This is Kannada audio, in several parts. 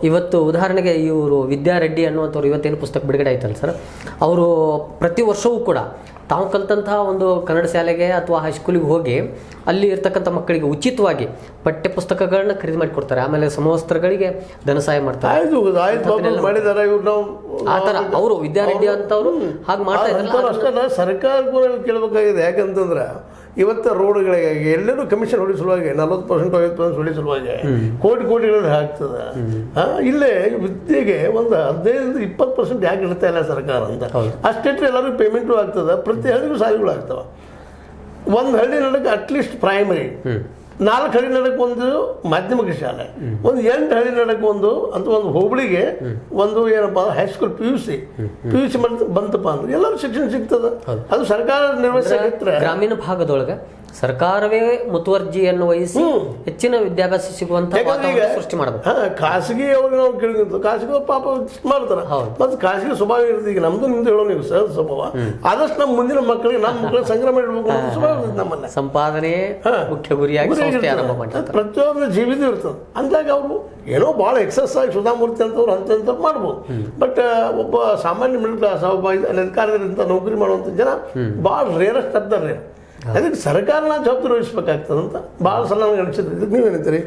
ಇವತ್ತು ಉದಾಹರಣೆಗೆ ಇವರು ವಿದ್ಯಾರೆಡ್ಡಿ ಅನ್ನುವಂಥವ್ರು ಇವತ್ತೇನು ಪುಸ್ತಕ ಬಿಡುಗಡೆ ಆಯ್ತಲ್ಲ ಸರ್, ಅವರು ಪ್ರತಿ ವರ್ಷವೂ ಕೂಡ ತಾವು ಕಲಿತಂತಹ ಒಂದು ಕನ್ನಡ ಶಾಲೆಗೆ ಅಥವಾ ಹೈಸ್ಕೂಲಿಗೆ ಹೋಗಿ ಅಲ್ಲಿ ಇರ್ತಕ್ಕಂಥ ಮಕ್ಕಳಿಗೆ ಉಚಿತವಾಗಿ ಪಠ್ಯ ಪುಸ್ತಕಗಳನ್ನ ಖರೀದಿ ಮಾಡಿ ಕೊಡ್ತಾರೆ. ಆಮೇಲೆ ಸಮವಸ್ತ್ರಗಳಿಗೆ ಧನ ಸಹಾಯ ಮಾಡ್ತಾರೆ. ಆ ಥರ ಅವರು ವಿದ್ಯಾರೆಡ್ಡಿ ಅಂತವ್ರು ಹಾಗೆ ಮಾಡ್ತಾ ಇದ್ದಾರೆ. ಸರ್ಕಾರಕ್ಕೂ ಕೇಳಬೇಕಾಗಿದೆ. ಯಾಕಂತಂದ್ರೆ ಇವತ್ತು ರೋಡ್ಗಳಿಗಾಗಿ ಎಲ್ಲರೂ ಕಮಿಷನ್ ಹೊಡಿ ಸಲುವಾಗಿ 40% 50% ಹೊಡಿ ಸಲುವಾಗಿ ಕೋಟಿಗಳು ಹಾಕ್ತದೆ. ಇಲ್ಲೇ ವಿದ್ಯೆಗೆ ಒಂದು 15-20% ಯಾಕೆ ಇಡ್ತಾ ಇಲ್ಲ ಸರ್ಕಾರ ಅಂತ. ಅಷ್ಟಿಟ್ರೆ ಎಲ್ಲರಿಗೂ ಪೇಮೆಂಟು ಆಗ್ತದೆ. ಪ್ರತಿ ಹಳ್ಳಿಗೂ ಶಾಲೆಗಳು ಆಗ್ತವೆ. ಒಂದು ಹಳ್ಳಿ ನಡಕ್ಕೆ ಅಟ್ಲೀಸ್ಟ್ ಪ್ರೈಮರಿ, 4 ಹಳ್ಳಿ ನಡಕ್ಕೆ ಒಂದು ಮಾಧ್ಯಮಿಕ ಶಾಲೆ, ಒಂದು 8 ಹಳ್ಳಿ ನಡಕ್ಕೆ ಒಂದು ಅಂತ ಒಂದು ಹೋಬಳಿಗೆ ಒಂದು ಏನಪ್ಪ ಹೈಸ್ಕೂಲ್ PUC ಬಂತಪ್ಪ ಅಂದ್ರೆ ಎಲ್ಲರೂ ಶಿಕ್ಷಣ ಸಿಗ್ತದೆ. ಅದು ಸರ್ಕಾರ ನಿರ್ವಹಿಸಿದ್ರೆ ಗ್ರಾಮೀಣ ಭಾಗದೊಳಗೆ ಸರ್ಕಾರವೇ ಮುತುವರ್ಜಿಯನ್ನು ವಹಿಸಿ ಹೆಚ್ಚಿನ ವಿದ್ಯಾಭ್ಯಾಸ ಸಿಗುವಂತ ಸೃಷ್ಟಿ ಮಾಡಬೇಕು. ಖಾಸಗಿ ಅವ್ರಿಗೆ ನಾವು ಕೇಳಿದ್ದು ಖಾಸಗಿ ಅವ್ರು ಪಾಪ ಮಾಡ್ತಾರೆ. ಮತ್ತೆ ಖಾಸಗಿ ಸ್ವಭಾವ ಇರ್ತದೆ. ಈಗ ನಮ್ದು ನಿಮ್ದು ಹೇಳೋ ನೀವು ಸಹಜ ಸ್ವಭಾವ. ಆದಷ್ಟು ನಮ್ಮ ಮುಂದಿನ ಮಕ್ಕಳಿಗೆ ನಮ್ಮ ಮಕ್ಕಳಿಗೆ ಸಂಗ್ರಹ ಇಡಬೇಕು ಅನ್ನೋ ಸ್ವಭಾವ ಇರ್ತದೆ ನಮ್ಮನ್ನ. ಸಂಪಾದನೆ ಮುಖ್ಯ ಗುರಿಯಾಗಿ ಪ್ರತಿಯೊಂದು ಜೀವಿತ ಇರ್ತದೆ. ಅಂದಾಗ ಅವರು ಏನೋ ಭಾಳ ಎಕ್ಸಸ್ ಆಗಿ ಸುಧಾಮೂರ್ತಿ ಅಂತವ್ರು ಅಂತವ್ರು ಮಾಡ್ಬೋದು. ಬಟ್ ಒಬ್ಬ ಸಾಮಾನ್ಯ ಮಿಡಲ್ ಕ್ಲಾಸ್ ಒಬ್ಬ ಅಧಿಕಾರದಿಂದ ನೌಕರಿ ಮಾಡುವಂಥ ಜನ ಭಾಳ ರೇರೆಸ್ಟ್ ಆಗ್ತಾರೆ. ಅದಕ್ಕೆ ಸರ್ಕಾರನ ಜವಾಬ್ದಾರಿ ವಹಿಸ್ಬೇಕಾಗ್ತದಂತ ಭಾಳ ಸಲ ನನಗೆ ಅನಿಸಿದ್ರು. ಇದಕ್ಕೆ ನೀವೇನಂತೀರಿ?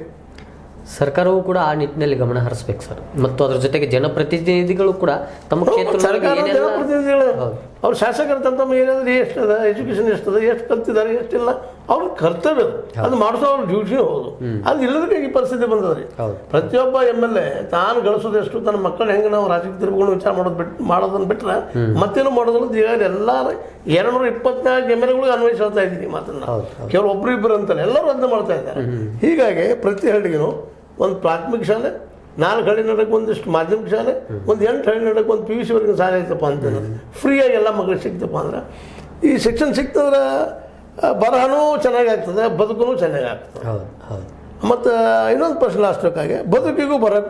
ಸರ್ಕಾರವು ಕೂಡ ಆ ನಿಟ್ಟಿನಲ್ಲಿ ಗಮನ ಹರಿಸ್ಬೇಕು ಸರ್. ಮತ್ತು ಅದ್ರ ಜೊತೆಗೆ ಜನಪ್ರತಿನಿಧಿಗಳು ಕೂಡ ತಮ್ಮ ಕ್ಷೇತ್ರ ಜನಪ್ರತಿನಿಧಿಗಳು ಅವ್ರು ಶಾಸಕರ ತಮ್ಮ ಏನಾದ್ರೆ ಎಷ್ಟದ ಎಜುಕೇಶನ್ ಎಷ್ಟದ, ಎಷ್ಟು ಕಲ್ತಿದ್ದಾರೆ ಎಷ್ಟಿಲ್ಲ, ಅವ್ರ ಕರ್ತವ್ಯ ಅದು ಮಾಡಿಸೋ ಅವ್ರ ಡ್ಯೂಟಿ ಹೌದು. ಅದು ಇಲ್ಲದಕ್ಕೆ ಈ ಪರಿಸ್ಥಿತಿ ಬಂದದ್ರಿ. ಪ್ರತಿಯೊಬ್ಬ MLA ತಾನು ಗಳಿಸೋದೆಷ್ಟು, ತನ್ನ ಮಕ್ಕಳು ಹೆಂಗೆ ನಾವು ರಾಜಕೀಯ ತಿರುಗುಗಳು ವಿಚಾರ ಮಾಡೋದನ್ನ ಬಿಟ್ಟರೆ ಮತ್ತೇನು ಮಾಡೋದಲ್ಲ. ಈಗಾಗಲೇ ಎಲ್ಲ 224 MLAಗಳಿಗೆ ಅನ್ವಯಿಸ್ತಾ ಇದ್ದೀನಿ ಮಾತನ್ನ. ಕೇವಲ ಒಬ್ರು ಇಬ್ಬರು ಅಂತಲ್ಲ, ಎಲ್ಲರೂ ಅದನ್ನ ಮಾಡ್ತಾ ಇದ್ದಾರೆ. ಹೀಗಾಗಿ ಪ್ರತಿ ಹಳ್ಳಿಗೂ ಒಂದು ಪ್ರಾಥಮಿಕ ಶಾಲೆ, 4 ಹಳ್ಳಿ ನಡಕ್ಕೆ ಒಂದಿಷ್ಟು ಮಾಧ್ಯಮಿಕ ಶಾಲೆ, ಒಂದು 8 ಹಳ್ಳಿ ನಡಕ್ಕೆ ಒಂದು PUC ವರೆಗಿನ ಶಾಲೆ ಐತಪ್ಪ ಅಂತಂದ್ರೆ ಫ್ರೀಯಾಗಿ ಎಲ್ಲ ಮಕ್ಕಳಿಗೆ ಸಿಗ್ತಪ್ಪ ಅಂದ್ರೆ ಈ ಶಿಕ್ಷಣ ಸಿಕ್ತಂದ್ರೆ ಬರಹನೂ ಚೆನ್ನಾಗಿ ಆಗ್ತದೆ, ಬದುಕೂ ಚೆನ್ನಾಗಿ ಆಗ್ತದೆ. ಮತ್ತು ಇನ್ನೊಂದು ಪ್ರಶ್ನೆ ಲಾಸ್ಟಕ್ಕಾಗಿ ಬದುಕಿಗೂ ಬರೋಕ್ಕೂ